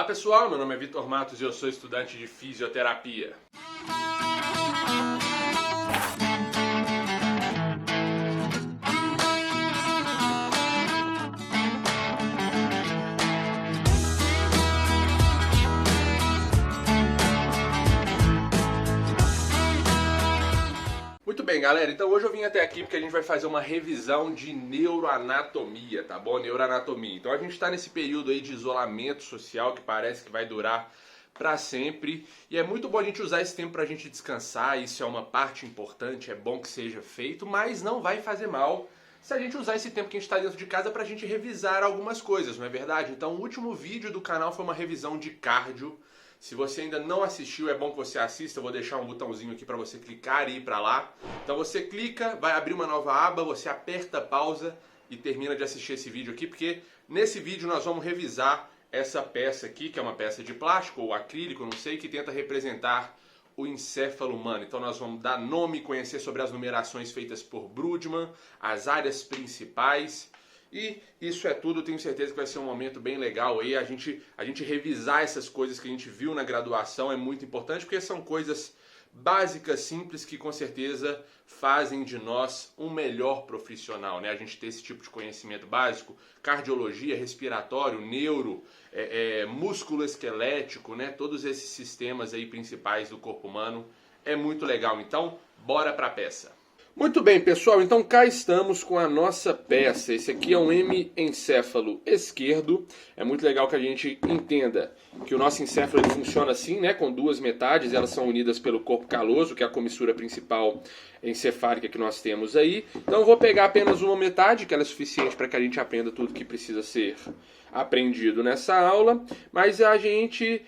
pessoal, meu nome é Vitor Matos e eu sou estudante de fisioterapia. Muito bem, galera, então hoje eu vim até aqui porque a gente vai fazer uma revisão de neuroanatomia, tá bom? Neuroanatomia. Então a gente está nesse período aí de isolamento social que parece que vai durar para sempre e é muito bom a gente usar esse tempo para a gente descansar, isso é uma parte importante, é bom que seja feito, mas não vai fazer mal se a gente usar esse tempo que a gente está dentro de casa para a gente revisar algumas coisas, não é verdade? Então o último vídeo do canal foi uma revisão de cardio. Se você ainda não assistiu, é bom que você assista, eu vou deixar um botãozinho aqui para você clicar e ir para lá. Então você clica, vai abrir uma nova aba, você aperta pausa e termina de assistir esse vídeo aqui, porque nesse vídeo nós vamos revisar essa peça aqui, que é uma peça de plástico ou acrílico, não sei, que tenta representar o encéfalo humano. Então nós vamos dar nome, conhecer sobre as numerações feitas por Brodmann, as áreas principais. E isso é tudo, tenho certeza que vai ser um momento bem legal aí, a gente revisar essas coisas que a gente viu na graduação é muito importante, porque são coisas básicas, simples, que com certeza fazem de nós um melhor profissional, né? A gente ter esse tipo de conhecimento básico, cardiologia, respiratório, neuro, músculo esquelético, né? Todos esses sistemas aí principais do corpo humano é muito legal, então bora pra peça. Muito bem, pessoal, então cá estamos com a nossa peça. Esse aqui é um hemiencéfalo esquerdo. É muito legal que a gente entenda que o nosso encéfalo ele funciona assim, né, com duas metades, elas são unidas pelo corpo caloso, que é a comissura principal encefálica que nós temos aí. Então eu vou pegar apenas uma metade, que ela é suficiente para que a gente aprenda tudo que precisa ser aprendido nessa aula, mas a gente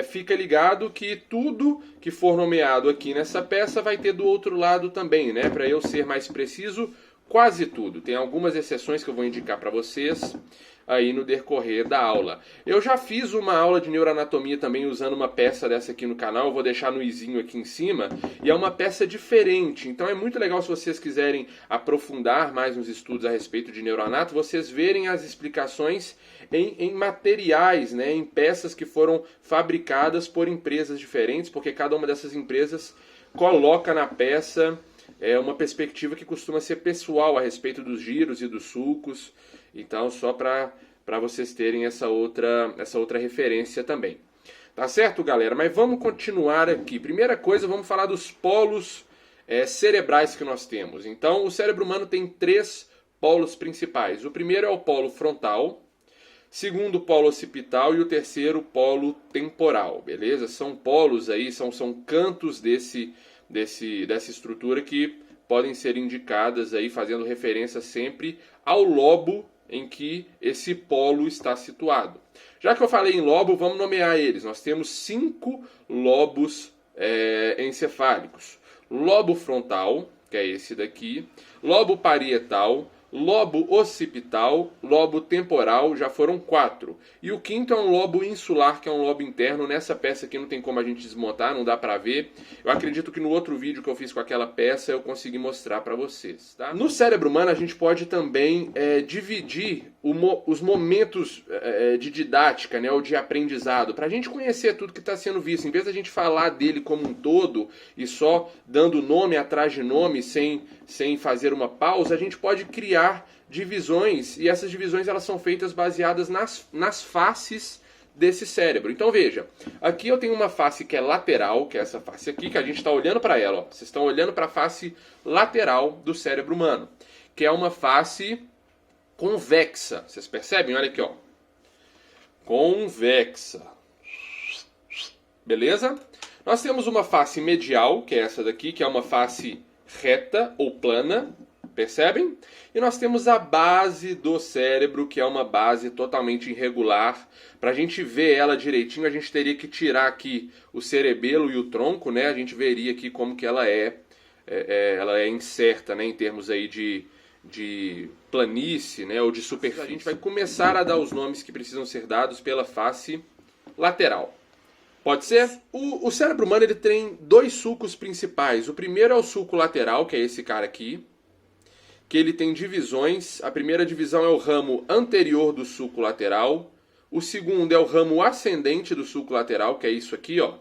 fica ligado que tudo que for nomeado aqui nessa peça vai ter do outro lado também, né? Para eu ser mais preciso, quase tudo. Tem algumas exceções que eu vou indicar para vocês aí no decorrer da aula. Eu já fiz uma aula de neuroanatomia também usando uma peça dessa aqui no canal, eu vou deixar no izinho aqui em cima, e é uma peça diferente, então é muito legal se vocês quiserem aprofundar mais nos estudos a respeito de neuroanato, vocês verem as explicações em materiais, né, em peças que foram fabricadas por empresas diferentes, porque cada uma dessas empresas coloca na peça uma perspectiva que costuma ser pessoal a respeito dos giros e dos sulcos. Então, só para vocês terem essa outra referência também. Tá certo, galera? Mas vamos continuar aqui. Primeira coisa, vamos falar dos polos cerebrais que nós temos. Então, o cérebro humano tem 3 polos principais. O primeiro é o polo frontal, segundo o polo occipital e o terceiro o polo temporal, beleza? São polos aí, são cantos dessa estrutura que podem ser indicadas aí, fazendo referência sempre ao lobo em que esse polo está situado. Já que eu falei em lobo, vamos nomear eles. Nós temos 5 lobos encefálicos. Lobo frontal, que é esse daqui, lobo parietal, lobo occipital, lobo temporal, já foram 4. E o quinto é um lobo insular, que é um lobo interno. Nessa peça aqui não tem como a gente desmontar, não dá pra ver. Eu acredito que no outro vídeo que eu fiz com aquela peça eu consegui mostrar pra vocês, tá? No cérebro humano a gente pode também dividir os momentos de didática, né, ou de aprendizado, pra gente conhecer tudo que está sendo visto. Em vez da gente falar dele como um todo e só dando nome atrás de nome sem fazer uma pausa, a gente pode criar divisões, e essas divisões elas são feitas baseadas nas faces desse cérebro. Então veja, aqui eu tenho uma face que é lateral, que é essa face aqui, que a gente está olhando para ela, ó. Vocês estão olhando para a face lateral do cérebro humano, que é uma face convexa. Vocês percebem? Olha aqui, ó. Convexa. Beleza? Nós temos uma face medial, que é essa daqui, que é uma face reta ou plana. Percebem? E nós temos a base do cérebro, que é uma base totalmente irregular. Para a gente ver ela direitinho, a gente teria que tirar aqui o cerebelo e o tronco, né? A gente veria aqui como que ela é incerta, né? Em termos aí de planície, né? Ou de superfície. A gente vai começar a dar os nomes que precisam ser dados pela face lateral. Pode ser? O cérebro humano ele tem 2 sulcos principais. O primeiro é o sulco lateral, que é esse cara aqui, que ele tem divisões. A primeira divisão é o ramo anterior do sulco lateral, O segundo é o ramo ascendente do sulco lateral, que é isso aqui, ó,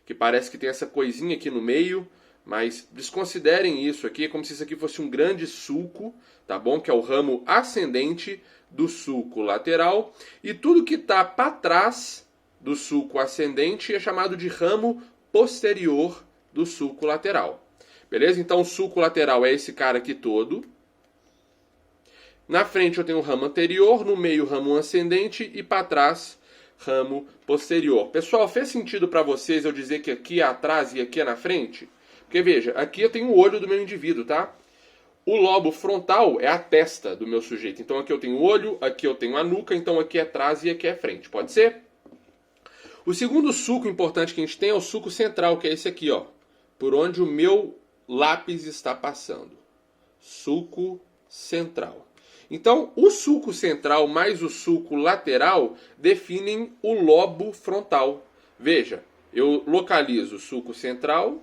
que parece que tem essa coisinha aqui no meio, mas desconsiderem isso aqui, é como se isso aqui fosse um grande sulco, tá bom? Que é o ramo ascendente do sulco lateral. E tudo que está para trás do sulco ascendente é chamado de ramo posterior do sulco lateral. Beleza? Então o sulco lateral é esse cara aqui todo. Na frente eu tenho o ramo anterior, no meio ramo ascendente e para trás ramo posterior. Pessoal, fez sentido para vocês eu dizer que aqui é atrás e aqui é na frente? Porque veja, aqui eu tenho o olho do meu indivíduo, tá? O lobo frontal é a testa do meu sujeito. Então aqui eu tenho o olho, aqui eu tenho a nuca, então aqui é atrás e aqui é frente. Pode ser? O segundo sulco importante que a gente tem é o sulco central, que é esse aqui, ó. Por onde o meu lápis está passando. Sulco central. Então, o sulco central mais o sulco lateral definem o lobo frontal. Veja, eu localizo o sulco central,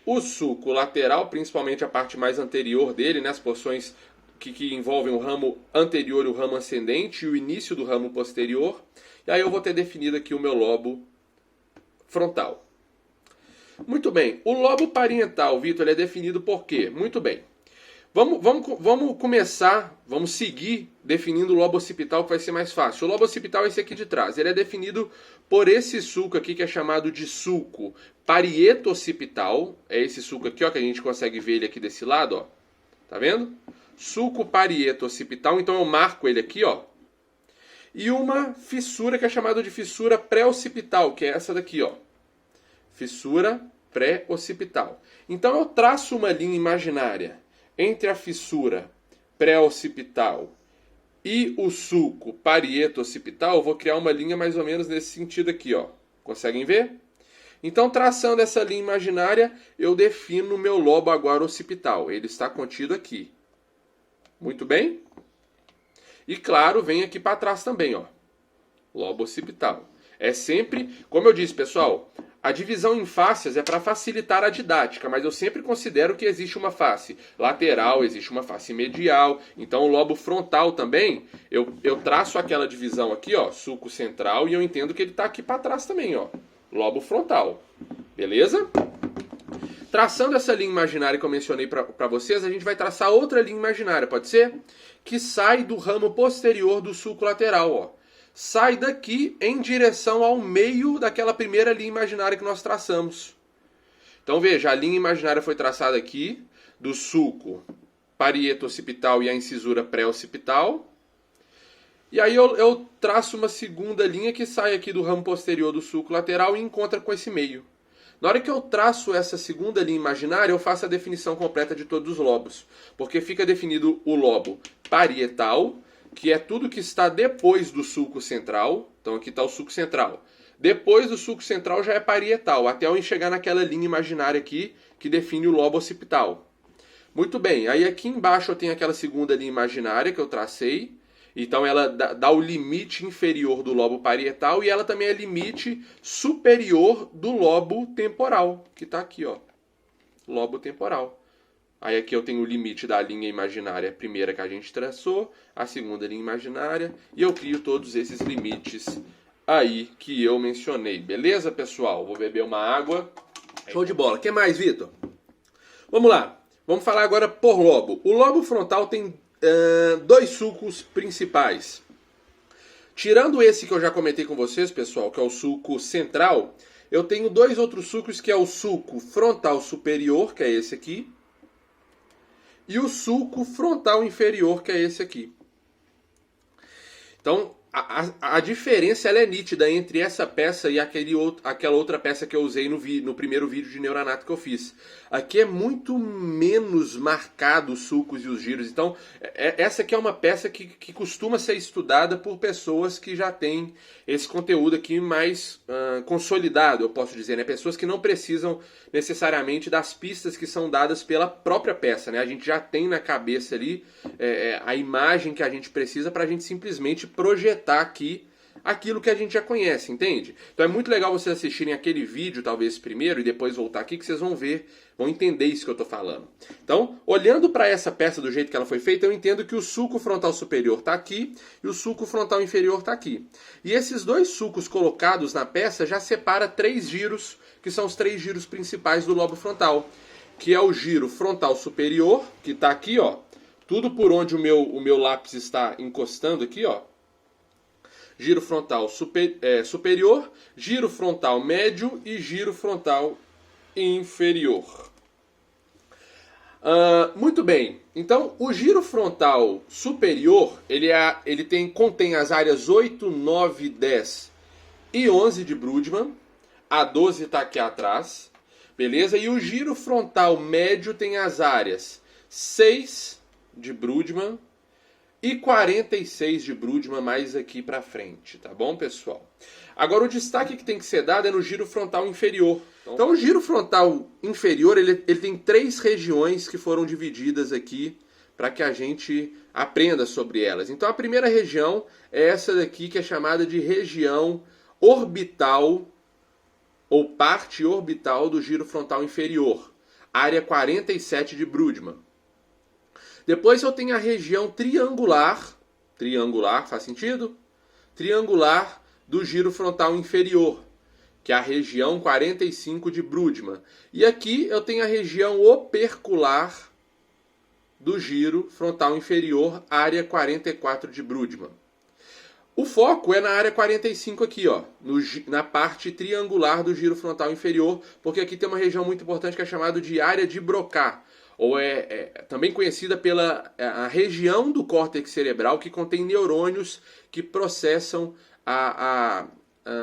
o sulco lateral, principalmente a parte mais anterior dele, né, as porções que envolvem o ramo anterior e o ramo ascendente e o início do ramo posterior. E aí eu vou ter definido aqui o meu lobo frontal. Muito bem, o lobo parietal, Vitor, ele é definido por quê? Muito bem. Vamos começar, vamos seguir definindo o lobo occipital, que vai ser mais fácil. O lobo occipital é esse aqui de trás. Ele é definido por esse sulco aqui, que é chamado de sulco parieto-occipital. É esse sulco aqui, ó, que a gente consegue ver ele aqui desse lado, ó. Tá vendo? Sulco parieto-occipital. Então eu marco ele aqui, ó. E uma fissura que é chamada de fissura pré-occipital, que é essa daqui, ó. Fissura pré-occipital. Então eu traço uma linha imaginária entre a fissura pré-occipital e o sulco parieto-occipital. Eu vou criar uma linha mais ou menos nesse sentido aqui, ó. Conseguem ver? Então, traçando essa linha imaginária, eu defino o meu lobo agora occipital. Ele está contido aqui. Muito bem? E claro, vem aqui para trás também, ó. Lobo occipital. É sempre, como eu disse, pessoal, a divisão em faces é para facilitar a didática, mas eu sempre considero que existe uma face lateral, existe uma face medial. Então o lobo frontal também, eu traço aquela divisão aqui, ó, sulco central, e eu entendo que ele está aqui para trás também, ó, lobo frontal. Beleza? Traçando essa linha imaginária que eu mencionei para vocês, a gente vai traçar outra linha imaginária, pode ser? Que sai do ramo posterior do sulco lateral, ó. Sai daqui em direção ao meio daquela primeira linha imaginária que nós traçamos. Então veja, a linha imaginária foi traçada aqui, do sulco parieto-occipital e a incisura pré-occipital. E aí eu traço uma segunda linha que sai aqui do ramo posterior do sulco lateral e encontra com esse meio. Na hora que eu traço essa segunda linha imaginária, eu faço a definição completa de todos os lobos. Porque fica definido o lobo parietal, que é tudo que está depois do sulco central. Então aqui está o sulco central. Depois do sulco central já é parietal, até eu chegar naquela linha imaginária aqui que define o lobo occipital. Muito bem, aí aqui embaixo eu tenho aquela segunda linha imaginária que eu tracei. Então ela dá o limite inferior do lobo parietal e ela também é limite superior do lobo temporal, que está aqui, ó. Lobo temporal. Aí aqui eu tenho o limite da linha imaginária primeira que a gente traçou, a segunda linha imaginária, e eu crio todos esses limites aí que eu mencionei. Beleza, pessoal? Vou beber uma água. Show de bola. O que mais, Vitor? Vamos lá. Vamos falar agora por lobo. O lobo frontal tem dois sulcos principais. Tirando esse que eu já comentei com vocês, pessoal, que é o sulco central, eu tenho dois outros sulcos, que é o sulco frontal superior, que é esse aqui, e o sulco frontal inferior, que é esse aqui. Então, a diferença ela é nítida entre essa peça e aquela outra peça que eu usei no primeiro vídeo de neuranato que eu fiz. Aqui é muito menos marcado os sulcos e os giros. Então, essa aqui é uma peça que costuma ser estudada por pessoas que já têm esse conteúdo aqui mais consolidado, eu posso dizer, né? Pessoas que não precisam necessariamente das pistas que são dadas pela própria peça, né? A gente já tem na cabeça ali a imagem que a gente precisa para a gente simplesmente projetar aqui aquilo que a gente já conhece, entende? Então é muito legal vocês assistirem aquele vídeo, talvez primeiro, e depois voltar aqui, que vocês vão ver, vão entender isso que eu estou falando. Então, olhando para essa peça do jeito que ela foi feita, eu entendo que o sulco frontal superior está aqui e o sulco frontal inferior está aqui. E esses dois sulcos colocados na peça já separa 3 giros, que são os 3 giros principais do lobo frontal, que é o giro frontal superior, que está aqui, ó, tudo por onde o meu lápis está encostando aqui, ó. Giro frontal superior, giro frontal médio e giro frontal inferior. Muito bem, então o giro frontal superior, ele contém as áreas 8, 9, 10 e 11 de Brodmann, a 12 está aqui atrás, beleza? E o giro frontal médio tem as áreas 6 de Brodmann e 46 de Brodmann mais aqui para frente, tá bom, pessoal? Agora o destaque que tem que ser dado é no giro frontal inferior. Então o giro frontal inferior, ele tem 3 regiões que foram divididas aqui para que a gente aprenda sobre elas. Então a primeira região é essa daqui, que é chamada de região orbital ou parte orbital do giro frontal inferior, área 47 de Brodmann. Depois eu tenho a região triangular, faz sentido? Triangular do giro frontal inferior, que é a região 45 de Brodmann. E aqui eu tenho a região opercular do giro frontal inferior, área 44 de Brodmann. O foco é na área 45 aqui, ó, na parte triangular do giro frontal inferior, porque aqui tem uma região muito importante que é chamada de área de Broca, ou também conhecida pela a região do córtex cerebral que contém neurônios que processam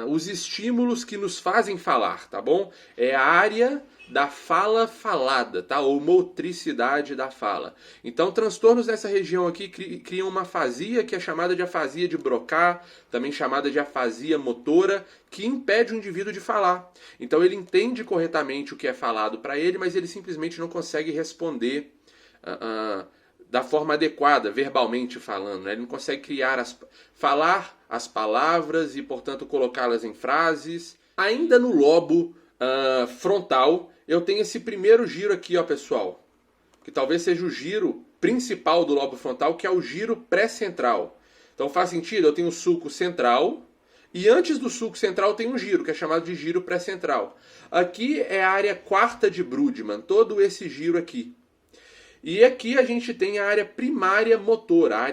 os estímulos que nos fazem falar, tá bom? É a área da fala falada, tá? Ou motricidade da fala. Então, transtornos nessa região aqui criam uma afasia que é chamada de afasia de Broca, também chamada de afasia motora, que impede o indivíduo de falar. Então, ele entende corretamente o que é falado para ele, mas ele simplesmente não consegue responder da forma adequada, verbalmente falando, né? Ele não consegue falar as palavras e, portanto, colocá-las em frases. Ainda no lobo frontal, eu tenho esse primeiro giro aqui, ó, pessoal, que talvez seja o giro principal do lobo frontal, que é o giro pré-central. Então faz sentido, eu tenho o sulco central, e antes do sulco central tem um giro, que é chamado de giro pré-central. Aqui é a área 4ª de Brodmann, todo esse giro aqui. E aqui a gente tem a área primária motora,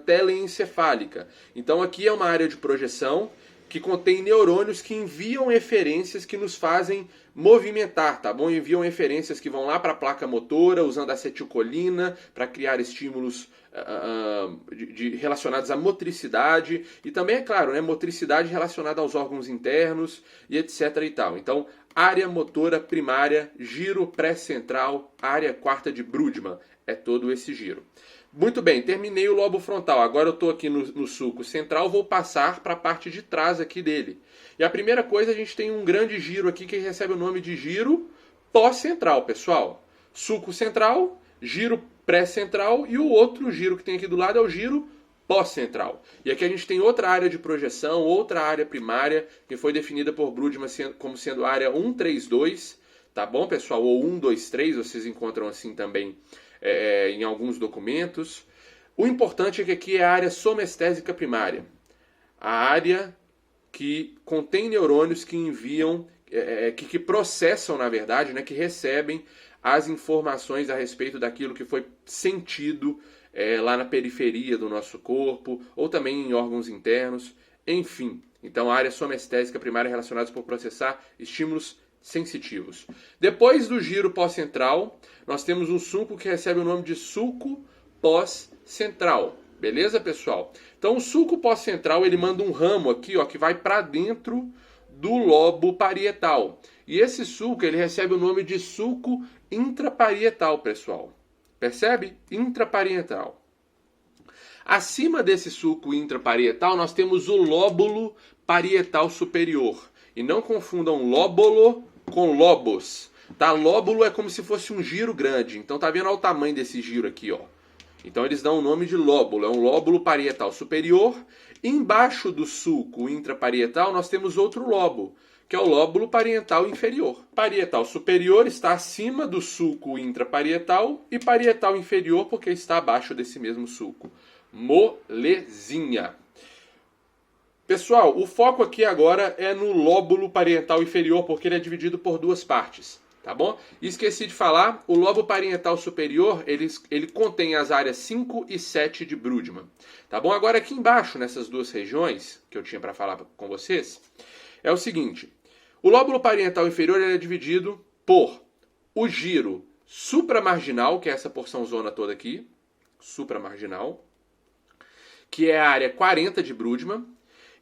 teleencefálica. Então aqui é uma área de projeção que contém neurônios que enviam eferências que nos fazem movimentar, tá bom? Enviam eferências que vão lá para a placa motora, usando acetilcolina para criar estímulos relacionados à motricidade e também, é claro, né, motricidade relacionada aos órgãos internos e etc. e tal. Então, área motora primária, giro pré-central, área 4ª de Brodmann. É todo esse giro. Muito bem, terminei o lobo frontal. Agora eu estou aqui no sulco central, vou passar para a parte de trás aqui dele. E a primeira coisa, a gente tem um grande giro aqui que recebe o nome de giro pós-central, pessoal. Sulco central, giro pré-central e o outro giro que tem aqui do lado é o giro pós-central. E aqui a gente tem outra área de projeção, outra área primária, que foi definida por Brodmann como sendo a área 132, tá bom, pessoal? Ou 123, vocês encontram assim também em alguns documentos. O importante é que aqui é a área somestésica primária. A área que contém neurônios que enviam, que processam, na verdade, né, que recebem as informações a respeito daquilo que foi sentido lá na periferia do nosso corpo, ou também em órgãos internos, enfim. Então, a área somestésica primária é relacionada por processar estímulos sensitivos. Depois do giro pós-central, nós temos um sulco que recebe o nome de sulco pós-central. Beleza, pessoal? Então, o sulco pós-central, ele manda um ramo aqui, ó, que vai para dentro do lobo parietal. E esse sulco, ele recebe o nome de sulco intraparietal, pessoal. Percebe? Intraparietal. Acima desse sulco intraparietal, nós temos o lóbulo parietal superior. E não confundam lóbulo com lobos. Tá? Lóbulo é como se fosse um giro grande. Então tá vendo o tamanho desse giro aqui, ó. Então eles dão o nome de lóbulo. É um lóbulo parietal superior. Embaixo do sulco intraparietal nós temos outro lobo, que é o lóbulo parietal inferior. Parietal superior está acima do sulco intraparietal e parietal inferior porque está abaixo desse mesmo sulco. Molezinha. Pessoal, o foco aqui agora é no lóbulo parietal inferior, porque ele é dividido por duas partes, tá bom? Esqueci de falar, o lobo parietal superior, ele contém as áreas 5 e 7 de Brodmann, tá bom? Agora aqui embaixo, nessas duas regiões, que eu tinha para falar com vocês, é o seguinte, o lóbulo parietal inferior ele é dividido por o giro supramarginal, que é essa porção zona toda aqui, supramarginal, que é a área 40 de Brodmann,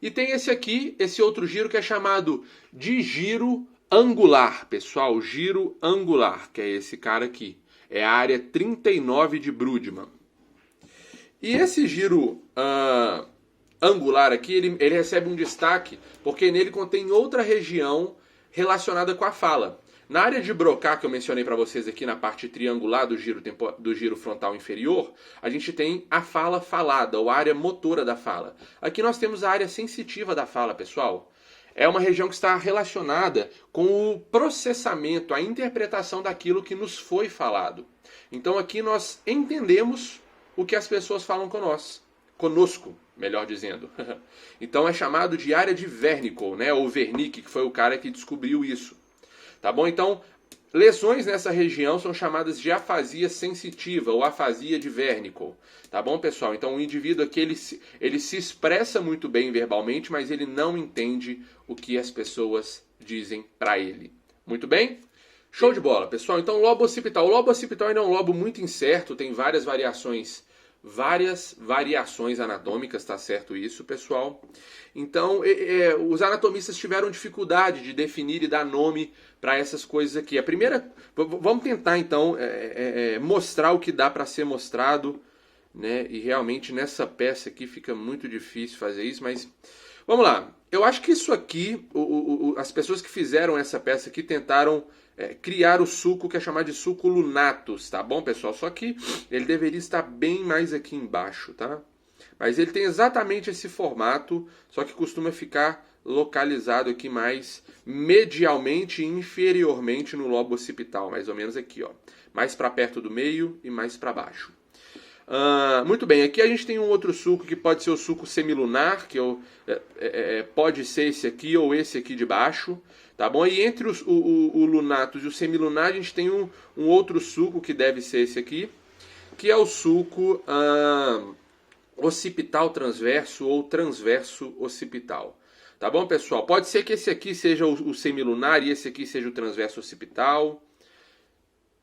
e tem esse aqui, esse outro giro que é chamado de giro angular, pessoal, giro angular, que é esse cara aqui, é a área 39 de Brodmann. E esse giro angular aqui, ele recebe um destaque porque nele contém outra região relacionada com a fala. Na área de Broca, que eu mencionei para vocês aqui na parte triangular do giro frontal inferior, a gente tem a fala falada, ou a área motora da fala. Aqui nós temos a área sensitiva da fala, pessoal. É uma região que está relacionada com o processamento, a interpretação daquilo que nos foi falado. Então aqui nós entendemos o que as pessoas falam conosco, melhor dizendo. Então é chamado de área de Wernicke, né? Ou Wernicke, que foi o cara que descobriu isso. Tá bom? Então, lesões nessa região são chamadas de afasia sensitiva ou afasia de Wernicke. Tá bom, pessoal? Então, o indivíduo aqui, ele se expressa muito bem verbalmente, mas ele não entende o que as pessoas dizem para ele. Muito bem? Show de bola, pessoal. Então, lobo occipital. O lobo occipital ainda é um lobo muito incerto, tem várias variações anatômicas, tá certo isso, pessoal? Então, os anatomistas tiveram dificuldade de definir e dar nome para essas coisas aqui. A primeira, vamos tentar então mostrar o que dá para ser mostrado, né? E realmente nessa peça aqui fica muito difícil fazer isso, mas vamos lá. Eu acho que isso aqui, as pessoas que fizeram essa peça aqui tentaram criar o sulco que é chamado de sulco lunatus, tá bom, pessoal? Só que ele deveria estar bem mais aqui embaixo, tá? Mas ele tem exatamente esse formato, só que costuma ficar localizado aqui mais medialmente e inferiormente no lobo occipital, mais ou menos aqui, ó. Mais para perto do meio e mais para baixo. Muito bem, aqui a gente tem um outro sulco que pode ser o sulco semilunar, que pode ser esse aqui ou esse aqui de baixo, tá bom? E entre o lunatus e o semilunar a gente tem um outro sulco que deve ser esse aqui, que é o sulco occipital transverso ou transverso occipital. Tá bom, pessoal? Pode ser que esse aqui seja o semilunar e esse aqui seja o transverso occipital.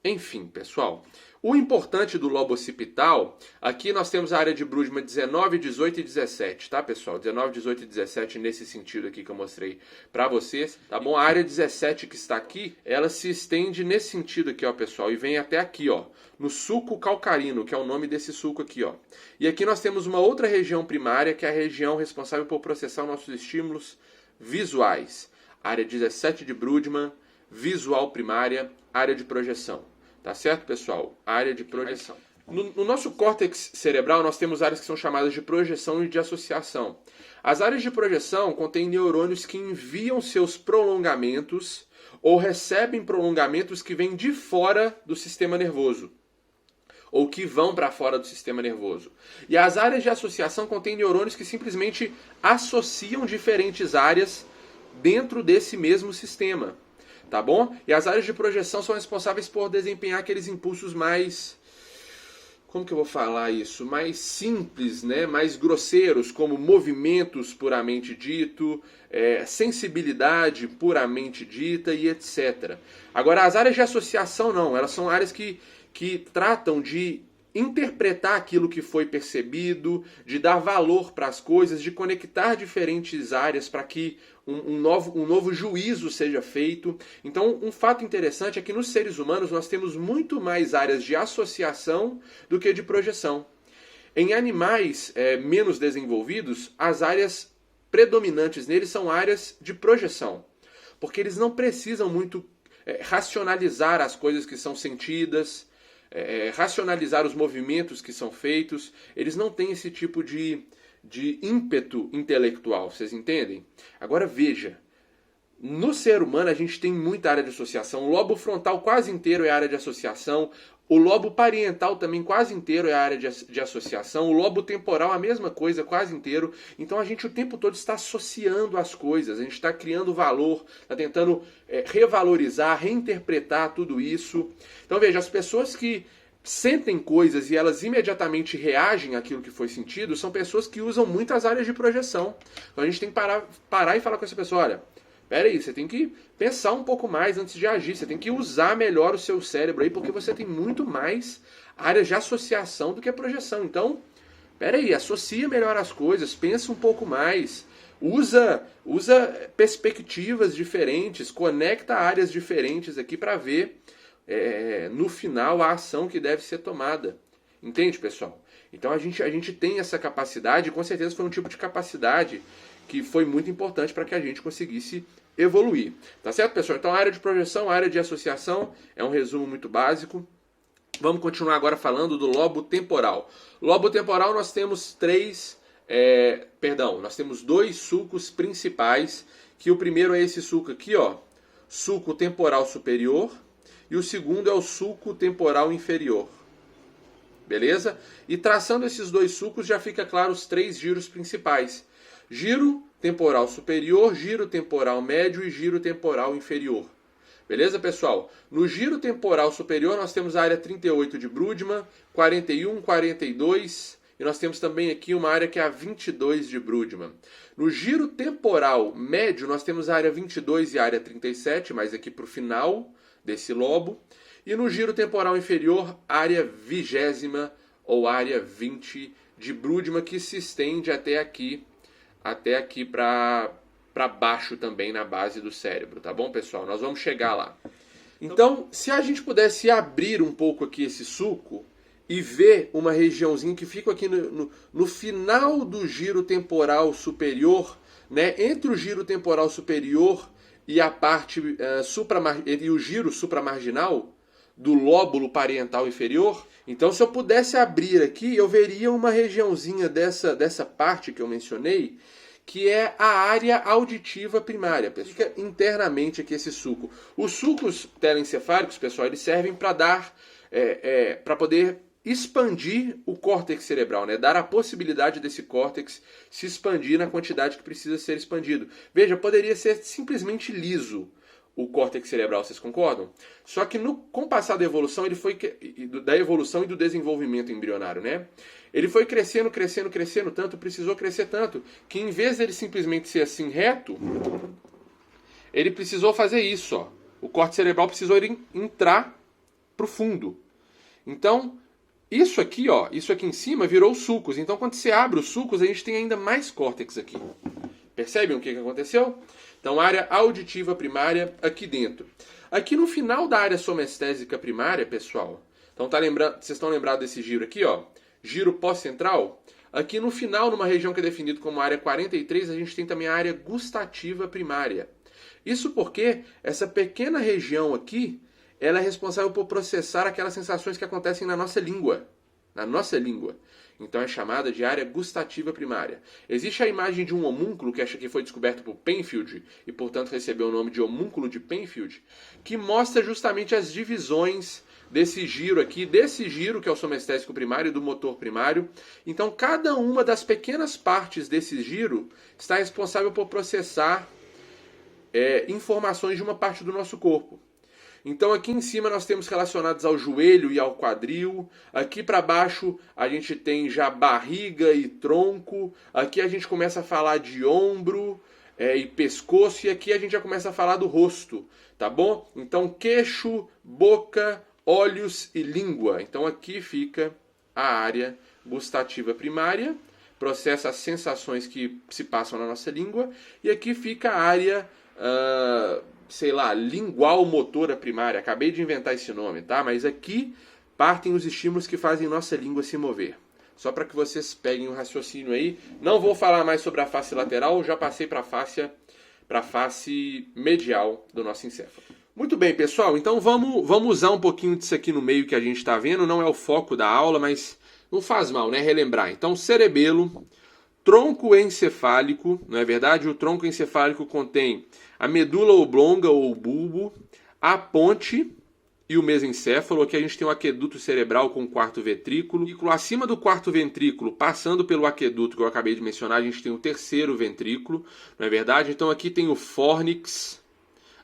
Enfim, pessoal, o importante do lobo occipital, aqui nós temos a área de Brodmann 19, 18 e 17, tá, pessoal? 19, 18 e 17 nesse sentido aqui que eu mostrei pra vocês, tá bom? A área 17 que está aqui, ela se estende nesse sentido aqui, ó, pessoal, e vem até aqui, ó, no sulco calcarino, que é o nome desse sulco aqui, ó. E aqui nós temos uma outra região primária, que é a região responsável por processar nossos estímulos visuais. Área 17 de Brodmann, visual primária, área de projeção. Tá certo, pessoal? Área de projeção. No nosso córtex cerebral, nós temos áreas que são chamadas de projeção e de associação. As áreas de projeção contêm neurônios que enviam seus prolongamentos ou recebem prolongamentos que vêm de fora do sistema nervoso, ou que vão para fora do sistema nervoso. E as áreas de associação contêm neurônios que simplesmente associam diferentes áreas dentro desse mesmo sistema. Tá bom? E as áreas de projeção são responsáveis por desempenhar aqueles impulsos mais... Como que eu vou falar isso? Mais simples, né? Mais grosseiros, como movimentos puramente dito, sensibilidade puramente dita e etc. Agora, as áreas de associação não. Elas são áreas que tratam de interpretar aquilo que foi percebido, de dar valor para as coisas, de conectar diferentes áreas para que um novo juízo seja feito. Então, um fato interessante é que nos seres humanos nós temos muito mais áreas de associação do que de projeção. Em animais menos desenvolvidos, as áreas predominantes neles são áreas de projeção, porque eles não precisam muito racionalizar as coisas que são sentidas, racionalizar os movimentos que são feitos. Eles não têm esse tipo de de ímpeto intelectual, vocês entendem? Agora veja, no ser humano a gente tem muita área de associação, o lobo frontal quase inteiro é área de associação, o lobo parietal também quase inteiro é área de associação, o lobo temporal a mesma coisa, quase inteiro. Então a gente o tempo todo está associando as coisas, a gente está criando valor, está tentando revalorizar, reinterpretar tudo isso. Então veja, as pessoas que sentem coisas e elas imediatamente reagem àquilo que foi sentido são pessoas que usam muitas áreas de projeção. Então a gente tem que parar e falar com essa pessoa, olha, peraí, você tem que pensar um pouco mais antes de agir, você tem que usar melhor o seu cérebro aí, porque você tem muito mais áreas de associação do que a projeção. Então, peraí, associa melhor as coisas, pensa um pouco mais, usa perspectivas diferentes, conecta áreas diferentes aqui para ver no final a ação que deve ser tomada. Entende, pessoal? Então a gente tem essa capacidade, e com certeza foi um tipo de capacidade que foi muito importante para que a gente conseguisse evoluir. Tá certo, pessoal? Então, a área de projeção, a área de associação é um resumo muito básico. Vamos continuar agora falando do lobo temporal. Lobo temporal nós temos nós temos dois sulcos principais, que o primeiro é esse sulco aqui, ó, sulco temporal superior, e o segundo é o sulco temporal inferior. Beleza? E traçando esses dois sulcos já fica claro os três giros principais. Giro temporal superior, giro temporal médio e giro temporal inferior. Beleza, pessoal? No giro temporal superior nós temos a área 38 de Brodmann, 41, 42 e nós temos também aqui uma área que é a 22 de Brodmann. No giro temporal médio nós temos a área 22 e a área 37, mais aqui para o final desse lobo. E no giro temporal inferior, área 20ª ou área 20 de Brodmann, que se estende até aqui para baixo também na base do cérebro, tá bom, pessoal? Nós vamos chegar lá. Então, se a gente pudesse abrir um pouco aqui esse sulco e ver uma regiãozinha que fica aqui no final do giro temporal superior, né, entre o giro temporal superior e a parte e o giro supramarginal do lóbulo parietal inferior. Então, se eu pudesse abrir aqui, eu veria uma regiãozinha dessa parte que eu mencionei, que é a área auditiva primária. Fica internamente aqui esse sulco. Os sulcos telencefálicos, pessoal, eles servem para dar, para poder expandir o córtex cerebral, né? Dar a possibilidade desse córtex se expandir na quantidade que precisa ser expandido. Veja, poderia ser simplesmente liso o córtex cerebral, vocês concordam? Só que com o passar da evolução, da evolução e do desenvolvimento embrionário, né? Ele foi crescendo tanto, precisou crescer tanto, que em vez dele simplesmente ser assim reto, ele precisou fazer isso, ó. O córtex cerebral precisou entrar pro fundo. Então, isso aqui em cima virou os sulcos. Então, quando você abre os sulcos, a gente tem ainda mais córtex aqui. Percebem o que aconteceu? Então, área auditiva primária aqui dentro. Aqui no final da área somestésica primária, pessoal, então vocês estão lembrados desse giro aqui, ó? Giro pós-central. Aqui no final, numa região que é definida como área 43, a gente tem também a área gustativa primária. Isso porque essa pequena região aqui, ela é responsável por processar aquelas sensações que acontecem na nossa língua. Na nossa língua. Então é chamada de área gustativa primária. Existe a imagem de um homúnculo que foi descoberto por Penfield e, portanto, recebeu o nome de homúnculo de Penfield, que mostra justamente as divisões desse giro aqui, desse giro que é o somestésico primário e do motor primário. Então, cada uma das pequenas partes desse giro está responsável por processar informações de uma parte do nosso corpo. Então aqui em cima nós temos relacionados ao joelho e ao quadril. Aqui para baixo a gente tem já barriga e tronco. Aqui a gente começa a falar de ombro e pescoço. E aqui a gente já começa a falar do rosto, tá bom? Então queixo, boca, olhos e língua. Então aqui fica a área gustativa primária. Processa as sensações que se passam na nossa língua. E aqui fica a área... lingual motora primária. Acabei de inventar esse nome, tá? Mas aqui partem os estímulos que fazem nossa língua se mover. Só para que vocês peguem o raciocínio aí. Não vou falar mais sobre a face lateral, já passei para a face medial do nosso encéfalo. Muito bem, pessoal. Então vamos usar um pouquinho disso aqui no meio que a gente está vendo. Não é o foco da aula, mas não faz mal, né? Relembrar. Então, cerebelo, tronco encefálico, não é verdade? O tronco encefálico contém a medula oblonga ou bulbo, a ponte e o mesencéfalo. Aqui a gente tem o aqueduto cerebral com o quarto ventrículo. Acima do quarto ventrículo, passando pelo aqueduto que eu acabei de mencionar, a gente tem o terceiro ventrículo, não é verdade? Então aqui tem o fórnix,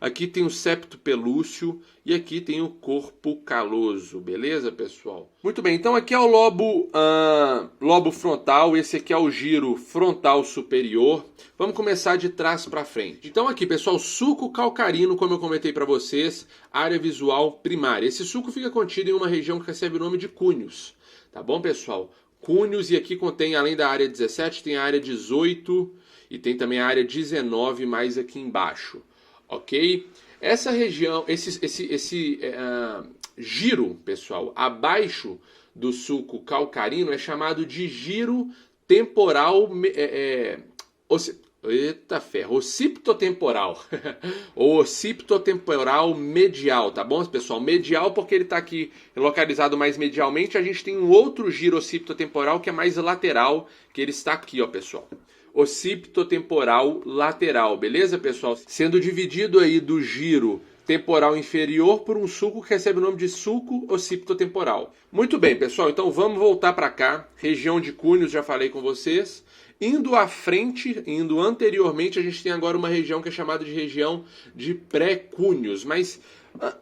aqui tem o septo pelúcio e aqui tem o corpo caloso, beleza, pessoal? Muito bem, então aqui é o lobo frontal, esse aqui é o giro frontal superior. Vamos começar de trás para frente. Então aqui, pessoal, suco calcarino, como eu comentei para vocês, área visual primária. Esse suco fica contido em uma região que recebe o nome de cúneos, tá bom, pessoal? Cúneos, e aqui contém, além da área 17, tem a área 18 e tem também a área 19 mais aqui embaixo. Ok? Essa região, esse giro, pessoal, abaixo do sulco calcarino é chamado de giro temporal, occipitotemporal, ou occipitotemporal medial, tá bom, pessoal? Medial porque ele está aqui localizado mais medialmente. A gente tem um outro giro occipitotemporal que é mais lateral, que ele está aqui, ó, pessoal. Occipitotemporal lateral, beleza, pessoal? Sendo dividido aí do giro temporal inferior por um sulco que recebe o nome de sulco occipitotemporal. Muito bem, pessoal, então vamos voltar para cá. Região de cúneos, já falei com vocês. Indo à frente, indo anteriormente, a gente tem agora uma região que é chamada de região de pré-cúneos. Mas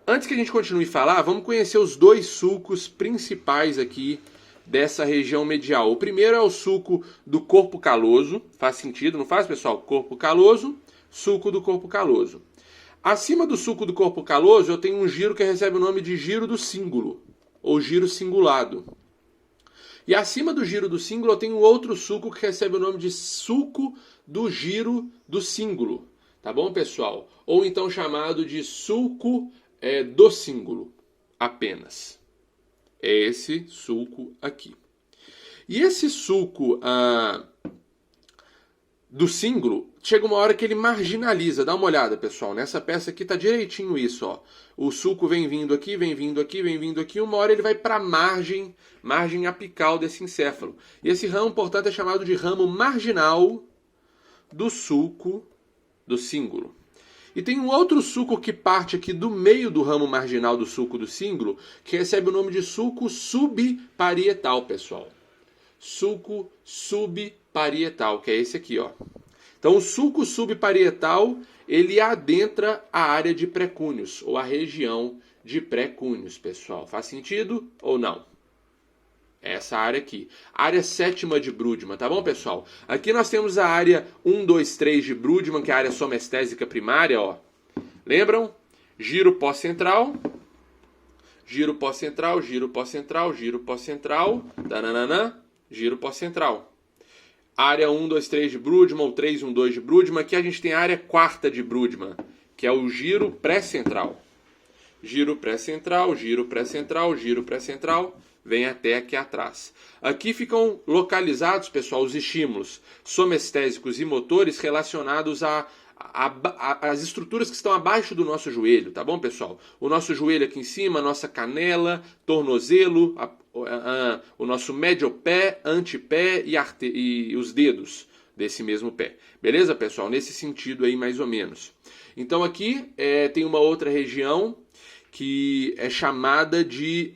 antes que a gente continue a falar, vamos conhecer os dois sulcos principais aqui dessa região medial. O primeiro é o sulco do corpo caloso. Faz sentido, não faz, pessoal? Corpo caloso, sulco do corpo caloso. Acima do sulco do corpo caloso, eu tenho um giro que recebe o nome de giro do cíngulo, ou giro cingulado. E acima do giro do cíngulo, eu tenho outro sulco que recebe o nome de sulco do giro do cíngulo. Tá bom, pessoal? Ou então chamado de sulco do cíngulo, apenas. É esse sulco aqui. E esse sulco do cíngulo, chega uma hora que ele marginaliza. Dá uma olhada, pessoal. Nessa peça aqui tá direitinho isso, ó. O sulco vem vindo aqui, vem vindo aqui, vem vindo aqui. Uma hora ele vai para a margem apical desse encéfalo. E esse ramo, portanto, é chamado de ramo marginal do sulco do cíngulo. E tem um outro sulco que parte aqui do meio do ramo marginal do sulco do cíngulo, que recebe o nome de sulco subparietal, pessoal. Sulco subparietal, que é esse aqui, ó. Então o sulco subparietal, ele adentra a área de pré-cúneos, ou a região de pré-cúneos, pessoal. Faz sentido ou não? Essa área aqui. Área 7ª de Brodmann, tá bom, pessoal? Aqui nós temos a área 1, 2, 3 de Brodmann, que é a área somestésica primária, ó. Lembram? Giro pós-central, giro pós-central, giro pós-central, giro pós-central, dananana, giro pós-central. Área 1, 2, 3 de Brodmann, ou 3, 1, 2 de Brodmann. Aqui a gente tem a área 4ª de Brodmann, que é o giro pré-central. Giro pré-central, giro pré-central, giro pré-central, vem até aqui atrás. Aqui ficam localizados, pessoal, os estímulos somestésicos e motores relacionados às estruturas que estão abaixo do nosso joelho, tá bom, pessoal? O nosso joelho aqui em cima, a nossa canela, tornozelo, o nosso médio pé, antepé e os dedos desse mesmo pé. Beleza, pessoal? Nesse sentido aí, mais ou menos. Então aqui tem uma outra região que é chamada de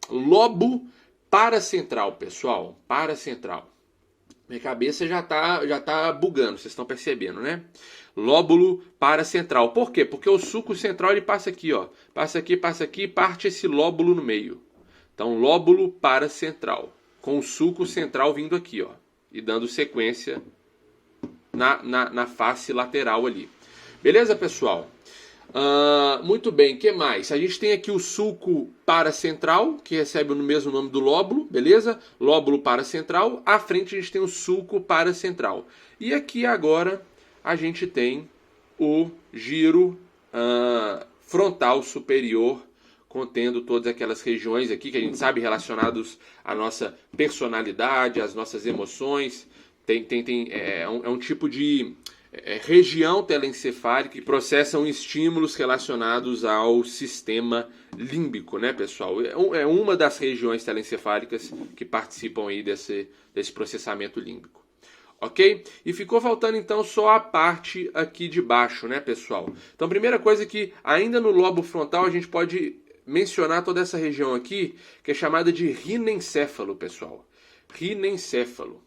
lobo paracentral, pessoal. Paracentral. Minha cabeça já tá bugando, vocês estão percebendo, né? Lóbulo paracentral. Por quê? Porque o sulco central ele passa aqui, ó. Passa aqui, parte esse lóbulo no meio. Então, lóbulo paracentral. Com o sulco central vindo aqui, ó. E dando sequência na face lateral ali. Beleza, pessoal? Muito bem, o que mais? A gente tem aqui o sulco paracentral, que recebe o mesmo nome do lóbulo, beleza? Lóbulo paracentral. À frente a gente tem o sulco paracentral. E aqui agora a gente tem o giro frontal superior, contendo todas aquelas regiões aqui que a gente sabe relacionados à nossa personalidade, às nossas emoções. É um tipo de região telencefálica que processam estímulos relacionados ao sistema límbico, né, pessoal? É uma das regiões telencefálicas que participam aí desse processamento límbico. Ok? E ficou faltando então só a parte aqui de baixo, né, pessoal? Então, primeira coisa que ainda no lobo frontal a gente pode mencionar toda essa região aqui, que é chamada de rinencéfalo, pessoal. Rinencéfalo.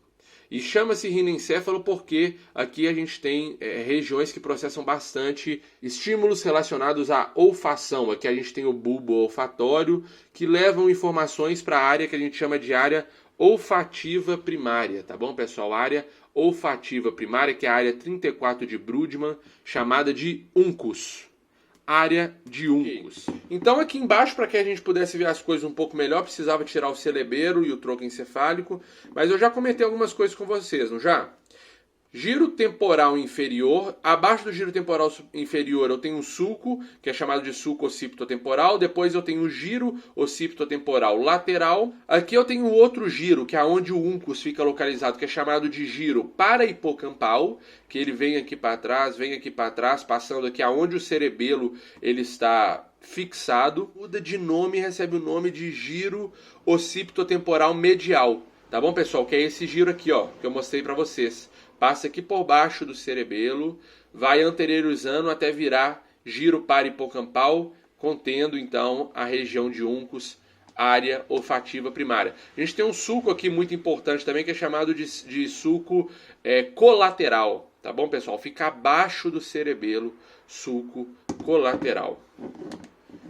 E chama-se rinencéfalo porque aqui a gente tem regiões que processam bastante estímulos relacionados à olfação. Aqui a gente tem o bulbo olfatório, que levam informações para a área que a gente chama de área olfativa primária, tá bom, pessoal? Área olfativa primária, que é a área 34 de Brodmann, chamada de uncus. Área de uncus. Então aqui embaixo, para que a gente pudesse ver as coisas um pouco melhor, precisava tirar o cerebelo e o tronco encefálico, mas eu já comentei algumas coisas com vocês, não já? Giro temporal inferior, abaixo do giro temporal inferior eu tenho um sulco, que é chamado de sulco occipitotemporal, depois eu tenho o giro occipitotemporal lateral, aqui eu tenho outro giro, que é onde o uncus fica localizado, que é chamado de giro parahipocampal, que ele vem aqui para trás, passando aqui aonde o cerebelo ele está fixado, muda de nome e recebe o nome de giro occipitotemporal medial, tá bom, pessoal? Que é esse giro aqui, ó, que eu mostrei para vocês. Passa aqui por baixo do cerebelo, vai anteriorizando até virar giro parahipocampal, contendo então a região de uncus, área olfativa primária. A gente tem um sulco aqui muito importante também, que é chamado de sulco colateral, tá bom, pessoal? Fica abaixo do cerebelo, sulco colateral.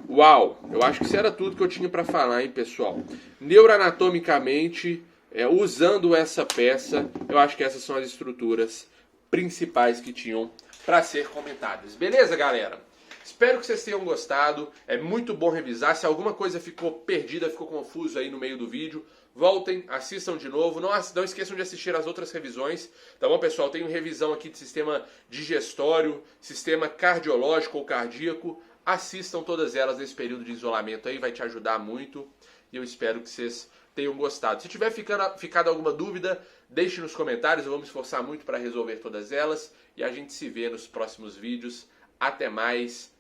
Uau, eu acho que isso era tudo que eu tinha para falar, hein, pessoal? Neuroanatomicamente, usando essa peça, eu acho que essas são as estruturas principais que tinham para ser comentadas. Beleza, galera? Espero que vocês tenham gostado. É muito bom revisar. Se alguma coisa ficou perdida, ficou confuso aí no meio do vídeo, voltem, assistam de novo. Não esqueçam de assistir as outras revisões. Tá bom, pessoal? Tenho revisão aqui de sistema digestório, sistema cardiológico ou cardíaco. Assistam todas elas nesse período de isolamento aí, vai te ajudar muito. E eu espero que vocês tenham gostado. Se tiver ficado alguma dúvida, deixe nos comentários. Eu vou me esforçar muito para resolver todas elas. E a gente se vê nos próximos vídeos. Até mais.